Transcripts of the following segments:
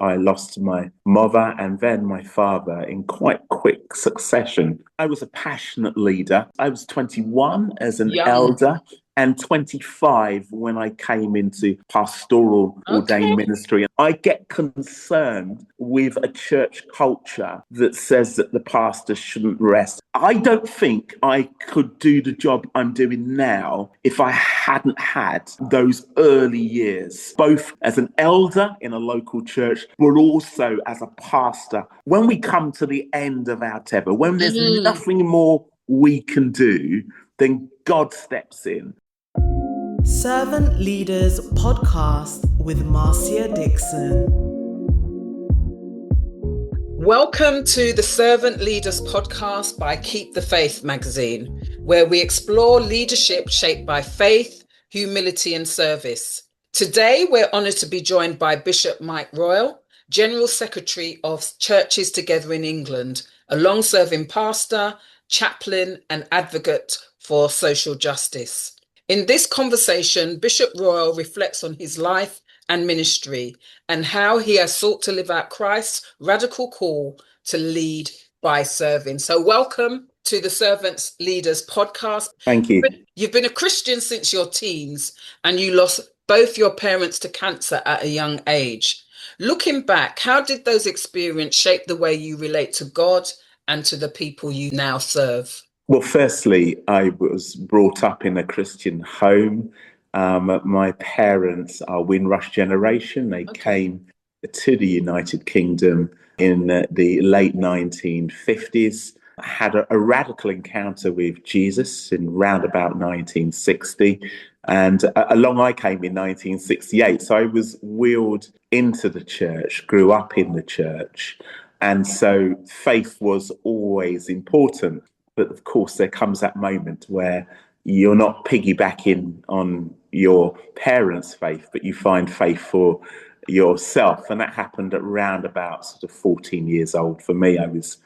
I lost my mother and then my father in quite quick succession. I was a passionate leader. I was 21 as an Young. elder and 25 when I came into pastoral ordained Okay. ministry. I get concerned with a church culture that says that the pastor shouldn't rest. I don't think I could do the job I'm doing now if I hadn't had those early years, both as an elder in a local church, but also as a pastor. When we come to the end of our tether, when there's nothing more we can do, then God steps in. Servant Leaders Podcast with Marcia Dixon. Welcome to the Servant Leaders Podcast by Keep the Faith magazine, where we explore leadership shaped by faith, humility and service. Today, we're honoured to be joined by Bishop Mike Royal, General Secretary of Churches Together in England, a long-serving pastor, chaplain and advocate for social justice. In this conversation, Bishop Royal reflects on his life and ministry and how he has sought to live out Christ's radical call to lead by serving. So welcome to the Servants Leaders Podcast. Thank you. You've been a Christian since your teens and you lost both your parents to cancer at a young age. Looking back, how did those experiences shape the way you relate to God and to the people you now serve? Well, firstly, I was brought up in a Christian home. My parents are Windrush generation. They came to the United Kingdom in the late 1950s, had a radical encounter with Jesus in round about 1960. And along I came in 1968. So I was wheeled into the church, grew up in the church. And so faith was always important. But of course, there comes that moment where you're not piggybacking on your parents' faith, but you find faith for yourself. And that happened at around about sort of 14 years old for me. I was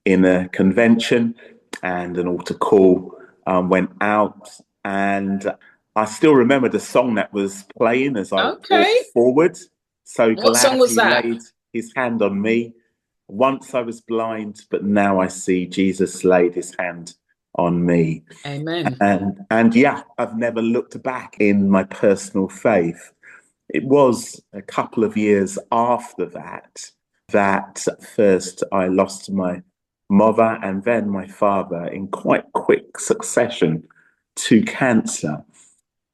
in a convention and an altar call went out. And I still remember the song that was playing as I walked forward. So what song was that? Laid his hand on me. Once I was blind, but now I see. Jesus laid his hand on me. Amen. And yeah, I've never looked back in my personal faith. It was a couple of years after that first I lost my mother and then my father in quite quick succession to cancer.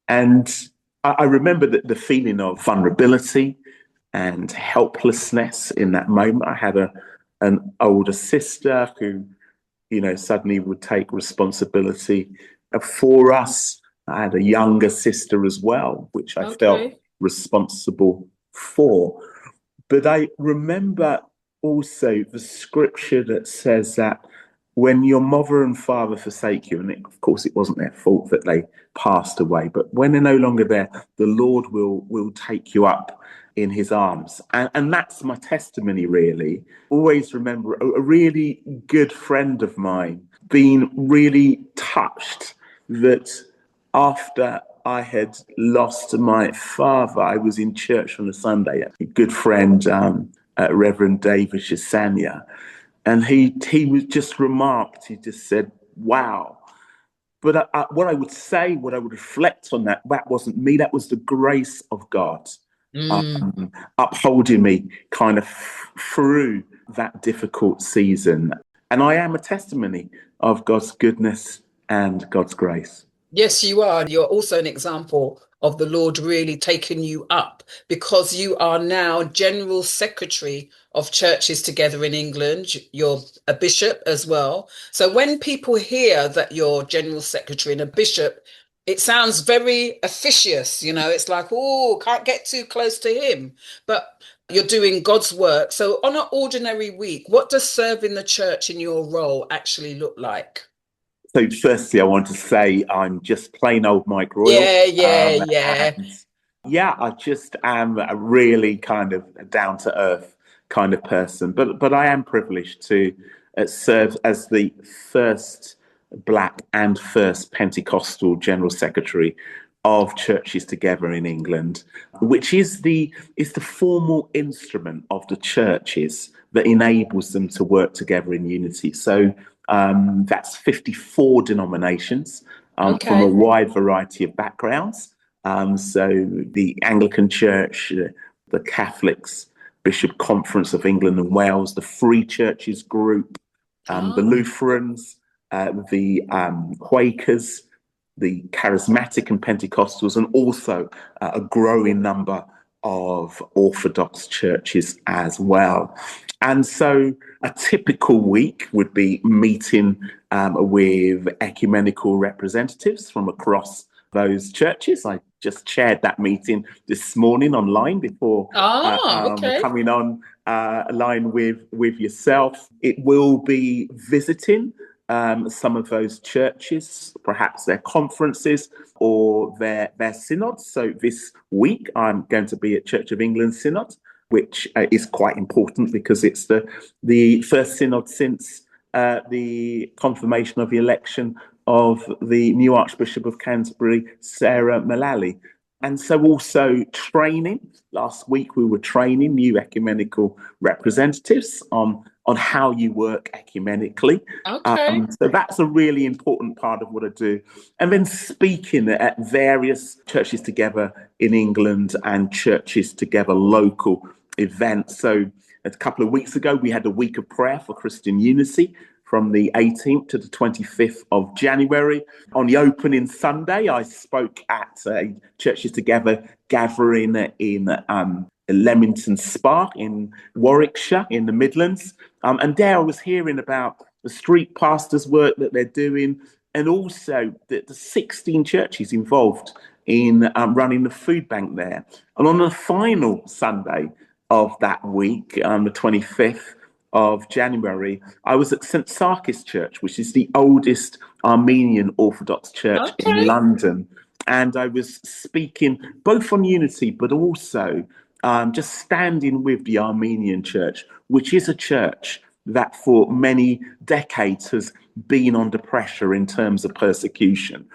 And I remember the feeling of vulnerability and helplessness in that moment. I had an older sister who, suddenly would take responsibility for us. I had a younger sister as well, which I felt responsible for. But I remember also the scripture that says that when your mother and father forsake you, and of course it wasn't their fault that they passed away, but when they're no longer there, the Lord will take you up in his arms. And that's my testimony, really. Always remember a really good friend of mine being really touched that after I had lost my father, I was in church on a Sunday. A good friend, Reverend David Shisanya, and he was just remarked, he just said, wow. But what I would reflect on that wasn't me, that was the grace of God upholding me kind of through that difficult season. And I am a testimony of God's goodness and God's grace. Yes, you are. You're also an example of the Lord really taking you up, because you are now General Secretary of Churches Together in England. You're a bishop as well. So when people hear that you're General Secretary and a bishop, it sounds very officious, it's like, oh, can't get too close to him. But you're doing God's work. So on an ordinary week, what does serving the church in your role actually look like? So firstly, I want to say I'm just plain old Mike Royal. Yeah. Yeah, I just am a really kind of down-to-earth kind of person. But I am privileged to serve as the first Black and first Pentecostal General Secretary of Churches Together in England, which is the formal instrument of the churches that enables them to work together in unity. So that's 54 denominations from a wide variety of backgrounds. So the Anglican Church, the Catholics, Bishop Conference of England and Wales, the Free Churches Group, the Lutherans, the Quakers, the Charismatic and Pentecostals, and also a growing number of Orthodox churches as well. And so a typical week would be meeting with ecumenical representatives from across those churches. I just chaired that meeting this morning online before coming on line with yourself. It will be visiting some of those churches, perhaps their conferences or their synods. So this week I'm going to be at Church of England Synod, which is quite important because it's the first synod since the confirmation of the election of the new Archbishop of Canterbury, Sarah Mullally. And so also training. Last week we were training new ecumenical representatives on how you work ecumenically. So that's a really important part of what I do. And then speaking at various Churches Together in England and Churches Together local events. So a couple of weeks ago, we had a week of prayer for Christian unity from the 18th to the 25th of January. On the opening Sunday, I spoke at a Churches Together gathering in Leamington Spa in Warwickshire in the Midlands. And there I was hearing about the street pastors' work that they're doing, and also the 16 churches involved in running the food bank there. And on the final Sunday of that week, the 25th of January, I was at St Sarkis Church, which is the oldest Armenian Orthodox church in London. And I was speaking both on unity, but also just standing with the Armenian church, which is a church that for many decades has been under pressure in terms of persecution.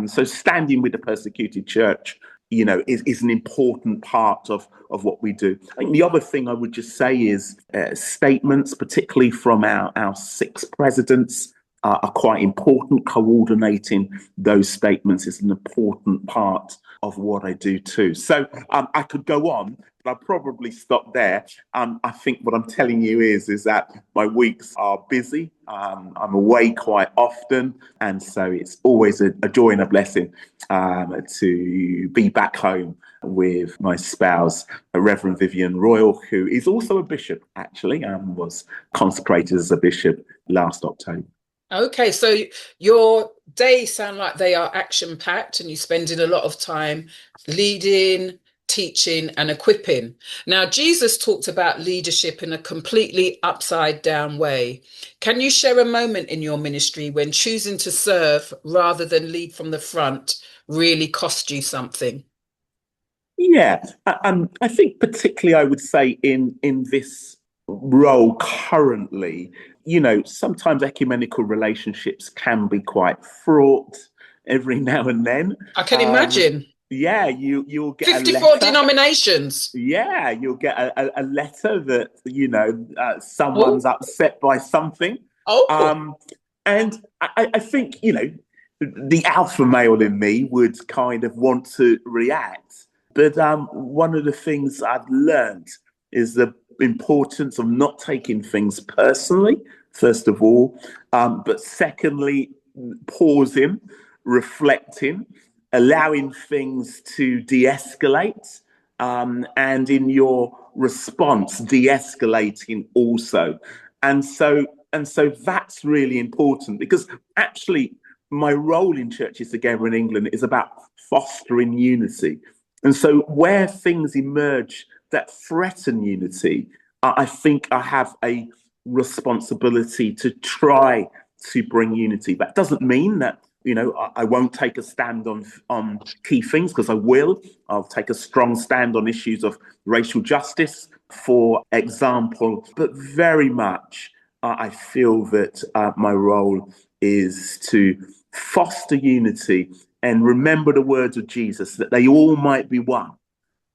So standing with the persecuted church, you know, is an important part of what we do. I think the other thing I would just say is statements, particularly from our 6 presidents, are quite important. Coordinating those statements is an important part of what I do too. So I could go on, but I'll probably stop there. I think what I'm telling you is that my weeks are busy. I'm away quite often, and so it's always a joy and a blessing to be back home with my spouse, Reverend Vivian Royal, who is also a bishop, actually, was consecrated as a bishop last October. Okay, so your days sound like they are action-packed and you're spending a lot of time leading, teaching and equipping. Now, Jesus talked about leadership in a completely upside-down way. Can you share a moment in your ministry when choosing to serve rather than lead from the front really cost you something? Yeah, I think particularly I would say in this role currently, you know, sometimes ecumenical relationships can be quite fraught every now and then. I can imagine. Yeah, you'll get 54 a letter. denominations. Yeah, you'll get a letter that, you know, someone's upset by something. And I think, you know, the alpha male in me would kind of want to react. But one of the things I've learned is the importance of not taking things personally, first of all, but secondly, pausing, reflecting, allowing things to de-escalate, and in your response, de-escalating also. And so that's really important, because actually my role in Churches Together in England is about fostering unity. And so where things emerge that threaten unity, I think I have a responsibility to try to bring unity. That doesn't mean that, you know, I won't take a stand on key things, because I will. I'll take a strong stand on issues of racial justice, for example. But very much, I feel that my role is to foster unity and remember the words of Jesus, that they all might be one,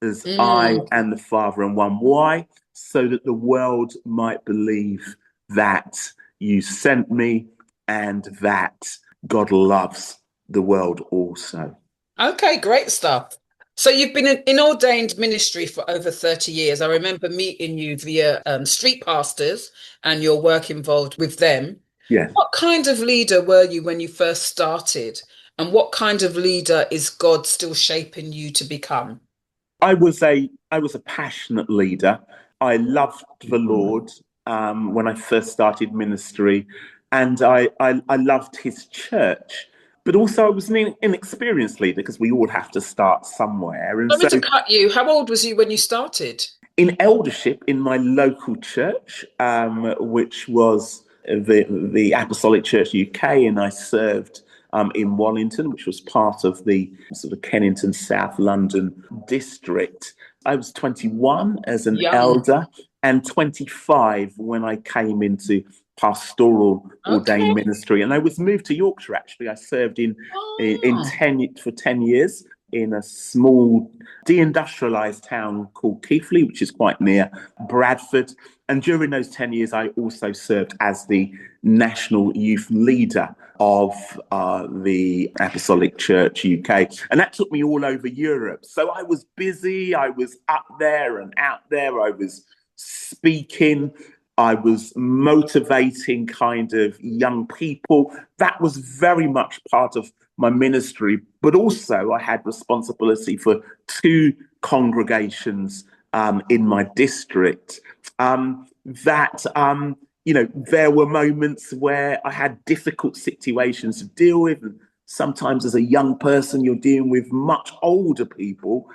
as I and the Father are one. Why? So that the world might believe that you sent me and that God loves the world also. Okay, great stuff. So you've been in ordained ministry for over 30 years. I remember meeting you via street pastors and your work involved with them. Yes. What kind of leader were you when you first started? And what kind of leader is God still shaping you to become? I was a passionate leader. I loved the Lord when I first started ministry, and I loved his church. But also, I was an inexperienced leader because we all have to start somewhere. And Sorry so, to cut you. How old was you when you started? in eldership in my local church, which was the Apostolic Church UK, and I served in Wallington, which was part of the sort of Kennington South London district. I was 21 as an Young. elder and 25 when I came into pastoral ordained Okay. ministry, and I was moved to Yorkshire. Actually, I served in Oh. 10 years in a small deindustrialized town called Keighley, which is quite near Bradford. And during those 10 years, I also served as the national youth leader of the Apostolic Church UK. And that took me all over Europe. So I was busy, I was up there and out there, I was speaking, I was motivating kind of young people. That was very much part of my ministry, but also I had responsibility for 2 congregations in my district. There were moments where I had difficult situations to deal with, and sometimes as a young person, you're dealing with much older people.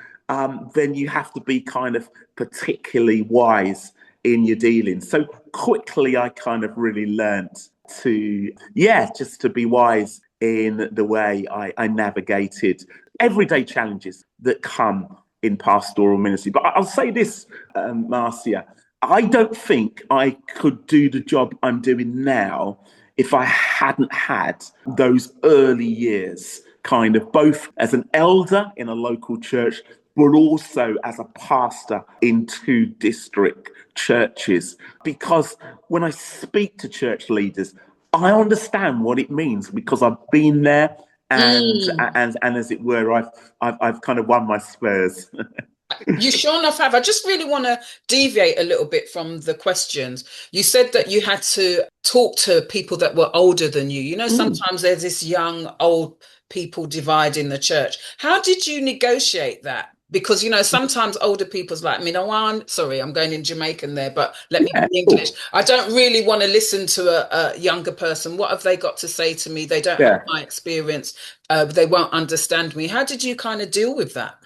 Then you have to be kind of particularly wise in your dealings. So quickly, I kind of really learnt to, just to be wise in the way I navigated everyday challenges that come in pastoral ministry. But I'll say this, Marcia, I don't think I could do the job I'm doing now if I hadn't had those early years, kind of both as an elder in a local church, but also as a pastor in 2 district churches. Because when I speak to church leaders, I understand what it means because I've been there, and as it were, I've kind of won my spurs. You sure enough have. I just really want to deviate a little bit from the questions. You said that you had to talk to people that were older than you. You know, sometimes there's this young, old people divide in the church. How did you negotiate that? Because, you know, sometimes older people's like, me, no, I'm sorry, I'm going in Jamaican there, but let me Yeah, be English. I don't really want to listen to a younger person. What have they got to say to me? They don't have yeah. my experience. They won't understand me. How did you kind of deal with that?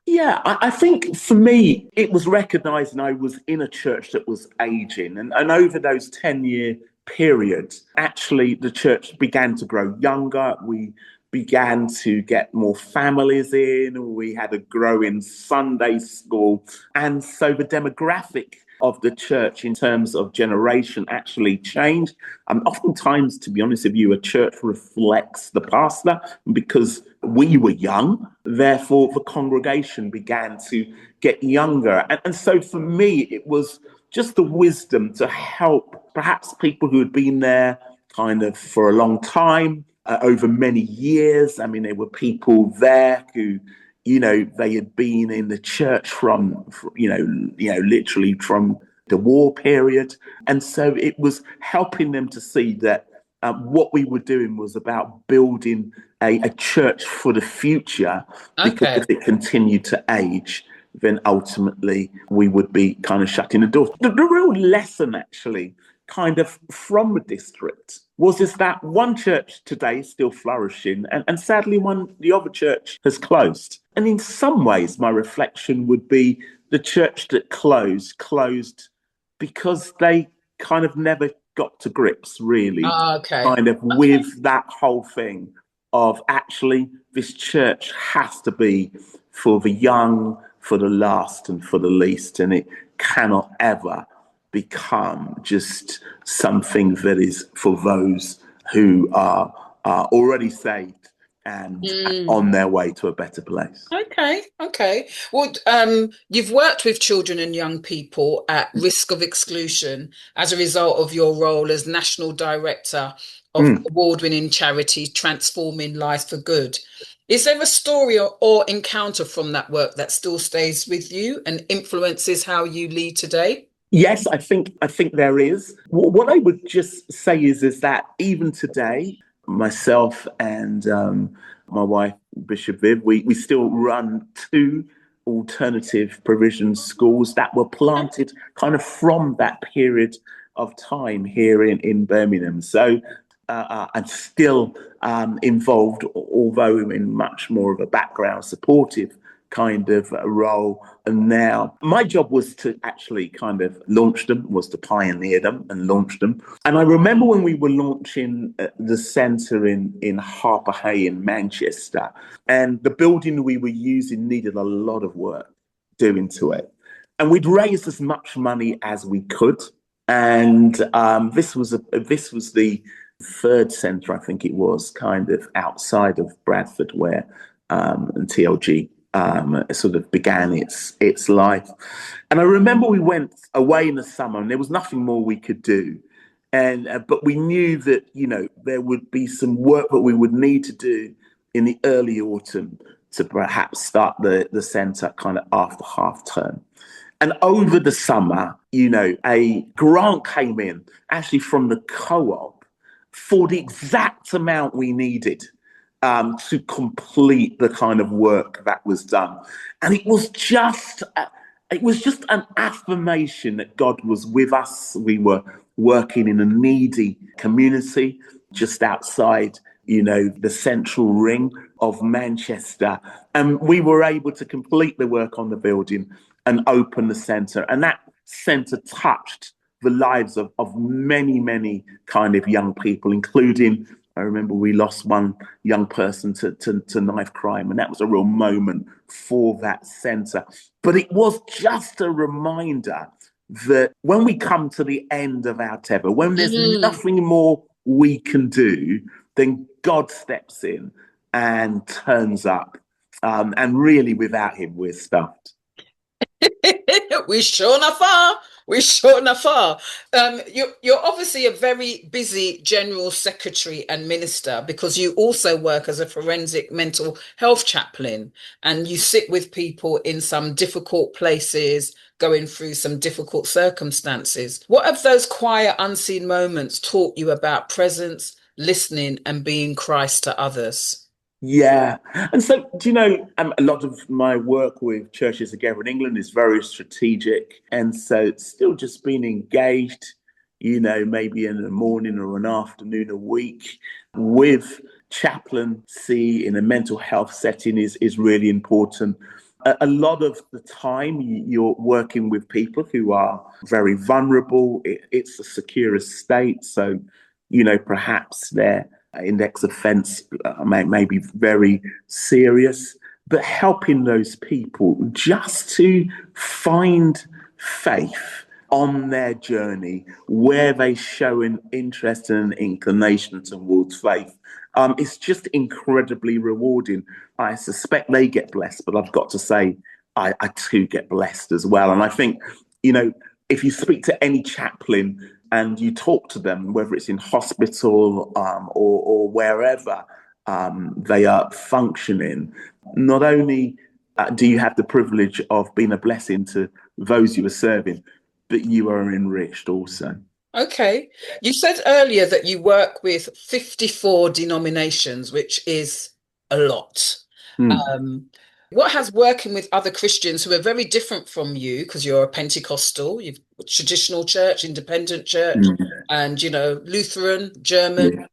Yeah, I think for me, it was recognizing I was in a church that was aging. And over those 10-year periods, actually, the church began to grow younger. We began to get more families in. We had a growing Sunday school. And so the demographic of the church in terms of generation actually changed. Oftentimes, to be honest with you, a church reflects the pastor because we were young. Therefore, the congregation began to get younger. And so for me, it was just the wisdom to help perhaps people who had been there kind of for a long time, over many years. I mean, there were people there who, they had been in the church from literally from the war period. And so it was helping them to see that what we were doing was about building a church for the future, because Okay. if it continued to age, then ultimately we would be kind of shutting the door. The real lesson actually kind of from the district is that one church today is still flourishing, and sadly the other church has closed. And in some ways, my reflection would be the church that closed because they kind of never got to grips really Okay. kind of with that whole thing of actually this church has to be for the young, for the last, and for the least, and it cannot ever become just something that is for those who are already saved and on their way to a better place. Okay. Well, you've worked with children and young people at risk of exclusion as a result of your role as National Director of award-winning charity Transforming Life for Good. Is there a story or encounter from that work that still stays with you and influences how you lead today? Yes, I think there is. What I would just say is that even today, myself and my wife, Bishop Viv, we still run 2 alternative provision schools that were planted kind of from that period of time here in Birmingham. So I'm still involved, although in much more of a background supportive kind of role. And now my job was to actually kind of launch them, was to pioneer them and launch them. And I remember when we were launching the centre in Harper Hay in Manchester, and the building we were using needed a lot of work doing to it. And we'd raised as much money as we could. And this was the 3rd centre, I think it was, kind of outside of Bradford, where TLG sort of began its life. And I remember we went away in the summer and there was nothing more we could do. And but we knew that, there would be some work that we would need to do in the early autumn to perhaps start the centre kind of after half term. And over the summer, a grant came in actually from the co-op for the exact amount we needed to complete the kind of work that was done. And it was just an affirmation that God was with us. We were working in a needy community just outside, the central ring of Manchester. And we were able to complete the work on the building and open the centre. And that centre touched the lives of many, many kind of young people, including, I remember we lost one young person to knife crime, and that was a real moment for that centre. But it was just a reminder that when we come to the end of our tether, when there's nothing more we can do, then God steps in and turns up. And really, without him, we're stuffed. We sure enough are. You're obviously a very busy General Secretary and Minister, because you also work as a Forensic Mental Health Chaplain, and you sit with people in some difficult places, going through some difficult circumstances. What have those quiet, unseen moments taught you about presence, listening, and being Christ to others? Yeah. And so, a lot of my work with Churches Together in England is very strategic. And so it's still just being engaged, maybe in the morning or an afternoon a week with chaplaincy in a mental health setting is really important. A lot of the time you're working with people who are very vulnerable. It's a securest state. So, perhaps they're index offence may be very serious, but helping those people just to find faith on their journey where they show an interest and an inclination towards faith. It's just incredibly rewarding. I suspect they get blessed, but I've got to say I too get blessed as well. And I think, if you speak to any chaplain and you talk to them, whether it's in hospital or wherever they are functioning, not only do you have the privilege of being a blessing to those you are serving, but you are enriched also. Okay. You said earlier that you work with 54 denominations, which is a lot. What has working with other Christians who are very different from you, because you're a Pentecostal, you've traditional church, independent church, and, Lutheran, German.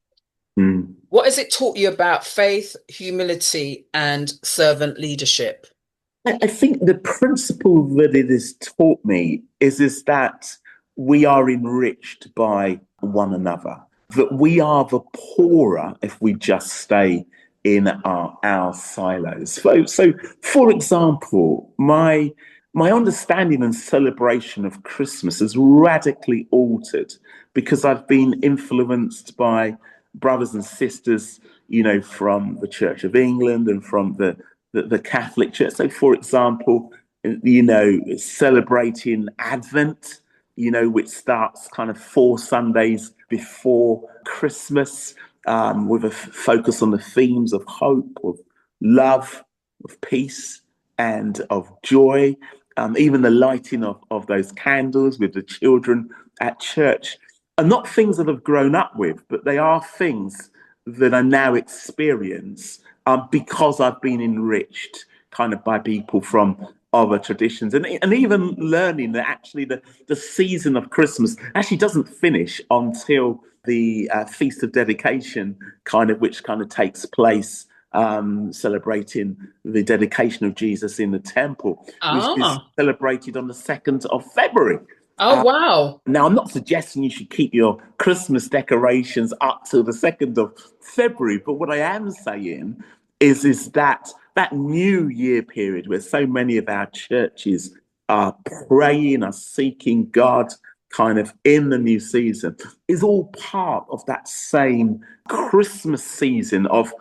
What has it taught you about faith, humility, and servant leadership? I think the principle that it has taught me is that we are enriched by one another, that we are the poorer if we just stay in our silos. So, for example, my understanding and celebration of Christmas has radically altered because I've been influenced by brothers and sisters from the Church of England and from the Catholic Church. So, for example, celebrating Advent, which starts kind of 4 Sundays before Christmas, with a focus on the themes of hope, of love, of peace, and of joy. Even the lighting of those candles with the children at church are not things that I've grown up with, but they are things that I now experience because I've been enriched kind of by people from other traditions, and even learning that actually the season of Christmas actually doesn't finish until the Feast of Dedication, which takes place, celebrating the dedication of Jesus in the temple, which is celebrated on the 2nd of February. Oh, wow. Now, I'm not suggesting you should keep your Christmas decorations up till the 2nd of February, but what I am saying is that New Year period where so many of our churches are praying, are seeking God kind of in the new season, is all part of that same Christmas season of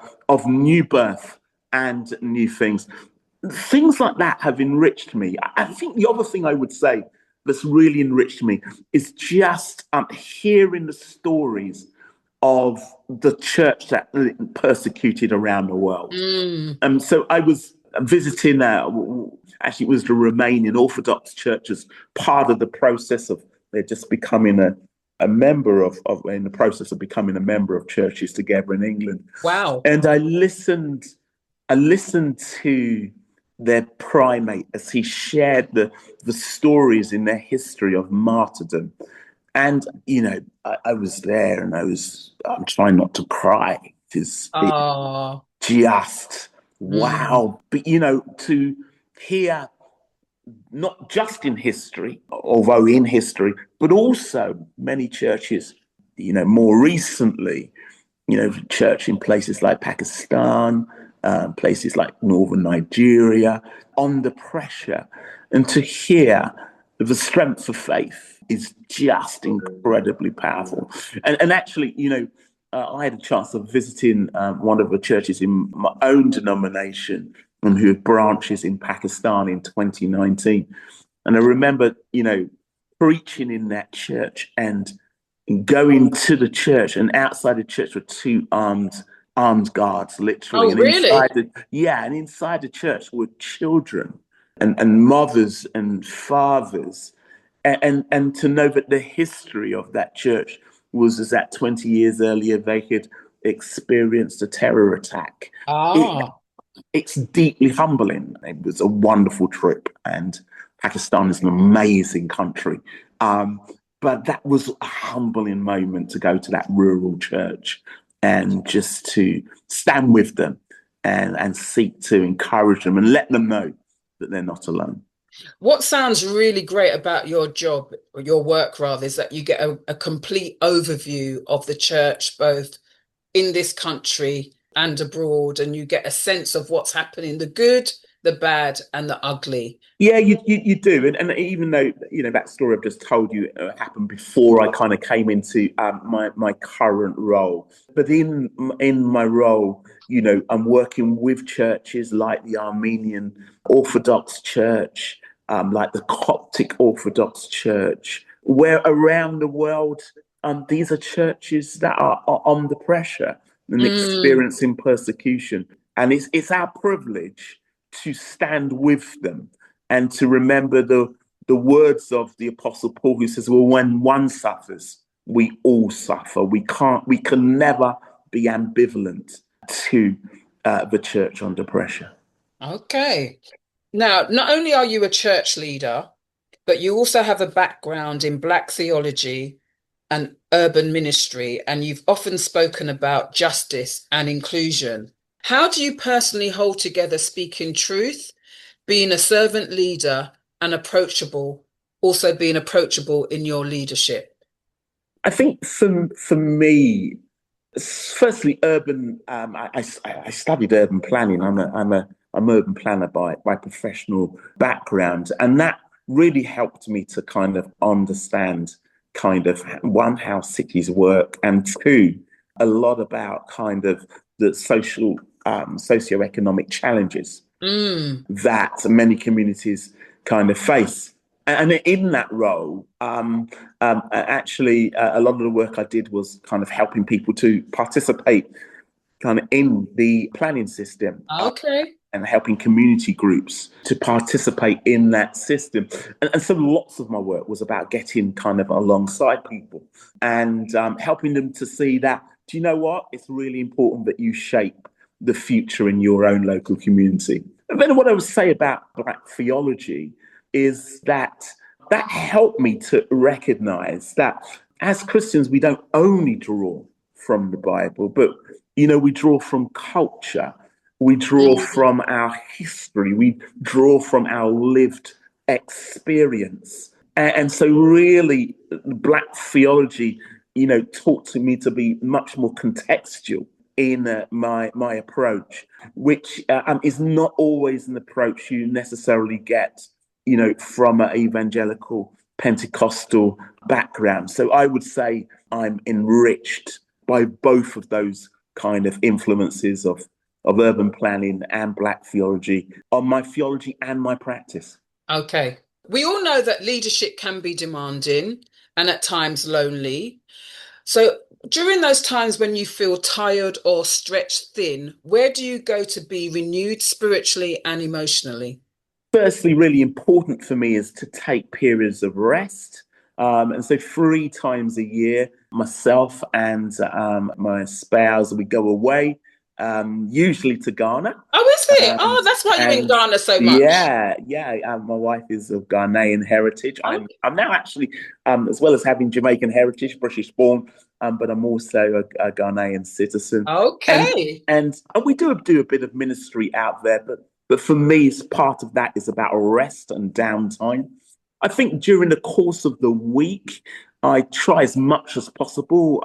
new birth and new things. Things like that have enriched me. I think the other thing I would say that's really enriched me is just hearing the stories of the church that persecuted around the world. So I was visiting, actually it was the Romanian Orthodox Church as part of the process of they're just becoming a member of in the process of becoming a member of churches together in England. Wow. And I listened to their primate as he shared the stories in their history of martyrdom. And, I was there and I'm trying not to cry. It's just, wow. But, to hear not just in history, although in history, but also many churches, more recently, church in places like Pakistan, places like northern Nigeria, under pressure. And to hear the strength of faith is just incredibly powerful. And actually, I had a chance of visiting one of the churches in my own denomination who have branches in Pakistan in 2019. And I remember, preaching in that church and going to the church, and outside the church were 2 armed guards, literally. Oh, and really? And inside the church were children and mothers and fathers. And to know that the history of that church was that 20 years earlier they had experienced a terror attack. It's deeply humbling. It was a wonderful trip, and Pakistan is an amazing country. But that was a humbling moment to go to that rural church and just to stand with them and seek to encourage them and let them know that they're not alone. What sounds really great about your job, or your work rather, is that you get a complete overview of the church, both in this country and abroad, and you get a sense of what's happening, the good, the bad, and the ugly. Yeah, you do. And even though, that story I've just told you happened before I kind of came into my current role. But in my role, I'm working with churches like the Armenian Orthodox Church, like the Coptic Orthodox Church, where around the world, these are churches that are under pressure and experiencing persecution. And it's our privilege to stand with them and to remember the words of the Apostle Paul, who says, well, when one suffers, we all suffer. We can never be ambivalent to the church under pressure. Okay. Now, not only are you a church leader, but you also have a background in Black theology and urban ministry, and you've often spoken about justice and inclusion. How do you personally hold together speaking truth, being a servant leader, and also being approachable in your leadership? I think for me, firstly, urban. I studied urban planning. I'm an urban planner by professional background, and that really helped me to kind of understand one, how cities work, and two, a lot about kind of the socioeconomic challenges Mm. that many communities kind of face. And in that role, actually, a lot of the work I did was kind of helping people to participate kind of in the planning system. Okay. And helping community groups to participate in that system. And so lots of my work was about getting kind of alongside people and helping them to see that, do you know what? It's really important that you shape the future in your own local community. And then what I would say about Black theology is that that helped me to recognize that as Christians, we don't only draw from the Bible, but, we draw from culture. We draw from our history. We draw from our lived experience. And so really, Black theology, taught to me to be much more contextual in my approach, which is not always an approach you necessarily get, from an evangelical Pentecostal background. So I would say I'm enriched by both of those kind of influences of urban planning and Black theology on my theology and my practice. Okay. We all know that leadership can be demanding and at times lonely. So during those times when you feel tired or stretched thin, where do you go to be renewed spiritually and emotionally? Firstly, really important for me is to take periods of rest. And so 3 times a year, myself and my spouse, we go away, usually to Ghana. Oh, is it? Oh, that's why you're in Ghana so much. Yeah. My wife is of Ghanaian heritage. Okay. I'm now actually, as well as having Jamaican heritage, British born, but I'm also a Ghanaian citizen. Okay. And we do a bit of ministry out there, but for me, part of that is about rest and downtime. I think during the course of the week, I try as much as possible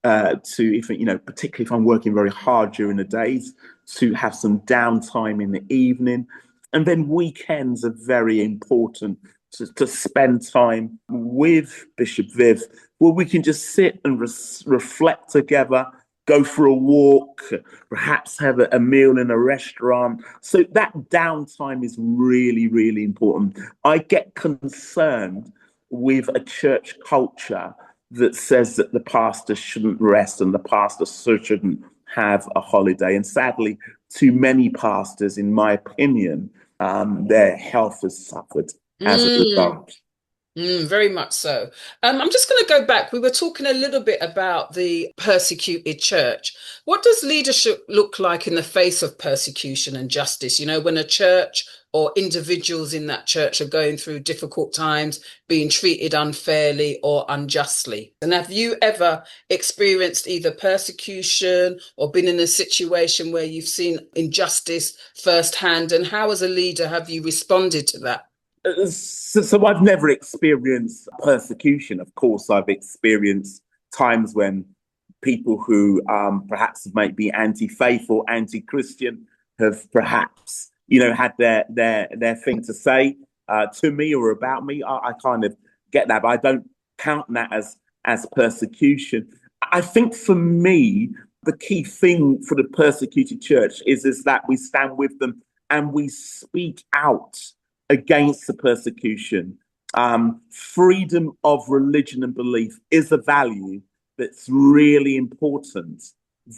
particularly if I'm working very hard during the days, to have some downtime in the evening. And then weekends are very important to spend time with Bishop Viv, where we can just sit and reflect together, go for a walk, perhaps have a meal in a restaurant. So that downtime is really, really important. I get concerned with a church culture that says that the pastor shouldn't rest and the pastor shouldn't have a holiday. And sadly, too many pastors, in my opinion, their health has suffered as a result. Very much so. I'm just going to go back. We were talking a little bit about the persecuted church. What does leadership look like in the face of persecution and justice? When a church or individuals in that church are going through difficult times, being treated unfairly or unjustly. And have you ever experienced either persecution or been in a situation where you've seen injustice firsthand? And how, as a leader, have you responded to that? So I've never experienced persecution. Of course, I've experienced times when people who perhaps might be anti-faith or anti-Christian have perhaps, had their thing to say to me or about me. I kind of get that, but I don't count that as persecution. I think for me, the key thing for the persecuted church is that we stand with them and we speak out against the persecution. Freedom of religion and belief is a value that's really important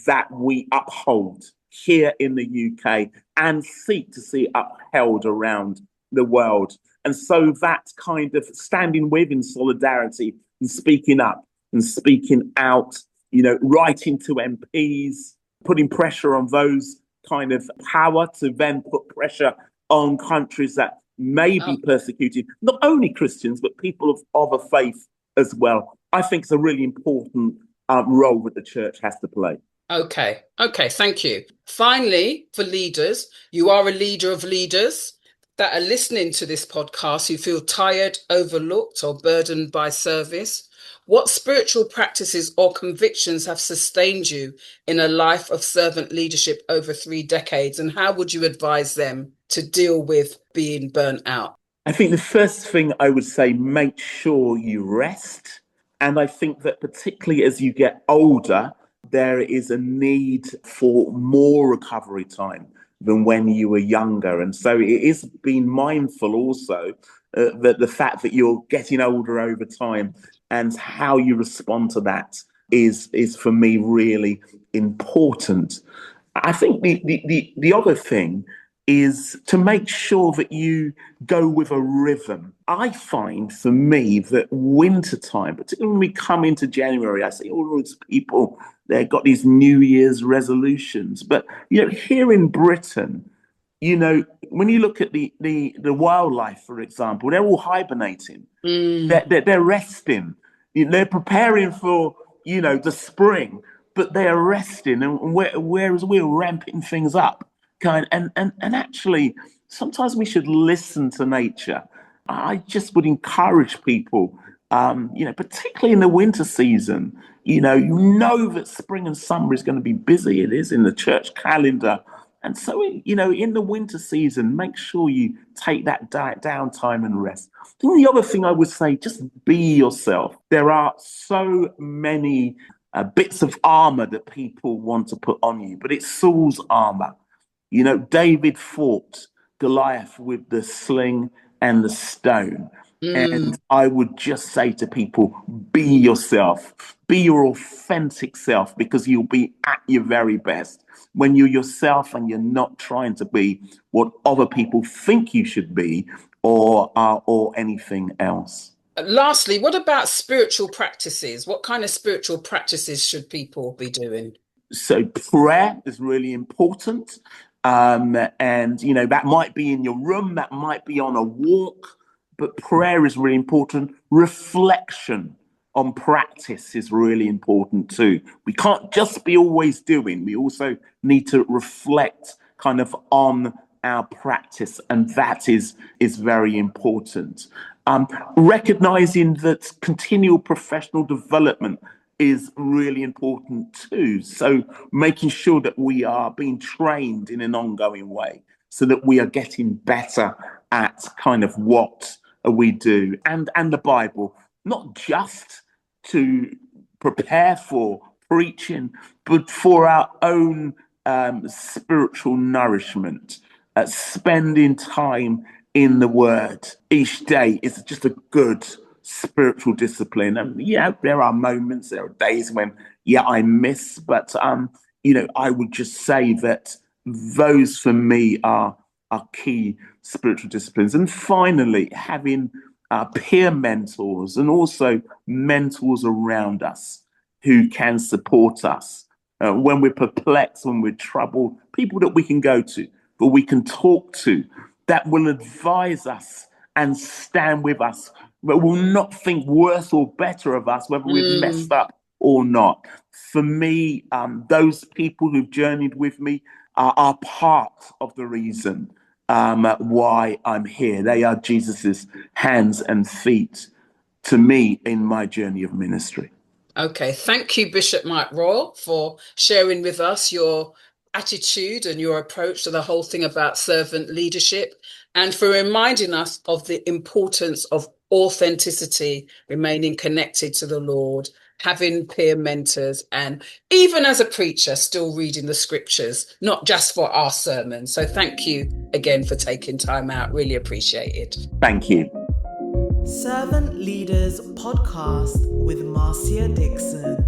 that we uphold here in the UK and seek to see upheld around the world. And so that kind of standing with in solidarity and speaking up and speaking out, writing to MPs, putting pressure on those kind of power to then put pressure on countries that may be persecuted, not only Christians, but people of other faith as well. I think it's a really important role that the church has to play. Okay, thank you. Finally, for leaders, you are a leader of leaders that are listening to this podcast who feel tired, overlooked, or burdened by service. What spiritual practices or convictions have sustained you in a life of servant leadership over 3 decades, and how would you advise them to deal with being burnt out? I think the first thing I would say, make sure you rest. And I think that particularly as you get older, there is a need for more recovery time than when you were younger. And so it is being mindful also that the fact that you're getting older over time and how you respond to that is for me really important. I think the other thing is to make sure that you go with a rhythm. I find for me that wintertime, particularly when we come into January, I see all these people, they've got these New Year's resolutions. But, here in Britain, when you look at the wildlife, for example, they're all hibernating. They're resting. They're preparing for, the spring, but they're resting. And whereas we're ramping things up. And actually, sometimes we should listen to nature. I just would encourage people, particularly in the winter season, you know that spring and summer is going to be busy. It is in the church calendar. And so, in the winter season, make sure you take that downtime and rest. I think the other thing I would say, just be yourself. There are so many bits of armor that people want to put on you, but it's Saul's armor. David fought Goliath with the sling and the stone. And I would just say to people, be yourself, be your authentic self, because you'll be at your very best when you're yourself and you're not trying to be what other people think you should be or anything else. Lastly, what about spiritual practices? What kind of spiritual practices should people be doing? So prayer is really important. And, that might be in your room, that might be on a walk, but prayer is really important. Reflection on practice is really important too. We can't just be always doing, we also need to reflect kind of on our practice, and that is very important. Recognizing that continual professional development is really important too. So making sure that we are being trained in an ongoing way so that we are getting better at kind of what we do. And the Bible, not just to prepare for preaching, but for our own spiritual nourishment, spending time in the Word each day is just a good spiritual discipline. And there are moments, there are days when I miss, but I would just say that those for me are key spiritual disciplines. And finally, having peer mentors and also mentors around us who can support us when we're perplexed, when we're troubled, people that we can go to, that we can talk to, that will advise us and stand with us, but will not think worse or better of us, whether we've messed up or not. For me, those people who've journeyed with me are part of the reason why I'm here. They are Jesus's hands and feet to me in my journey of ministry. Okay, thank you, Bishop Mike Royal, for sharing with us your attitude and your approach to the whole thing about servant leadership, and for reminding us of the importance of authenticity, remaining connected to the Lord, having peer mentors, and even as a preacher, still reading the scriptures, not just for our sermons. So thank you again for taking time out. Really appreciate it. Thank you. Servant Leaders Podcast with Marcia Dixon.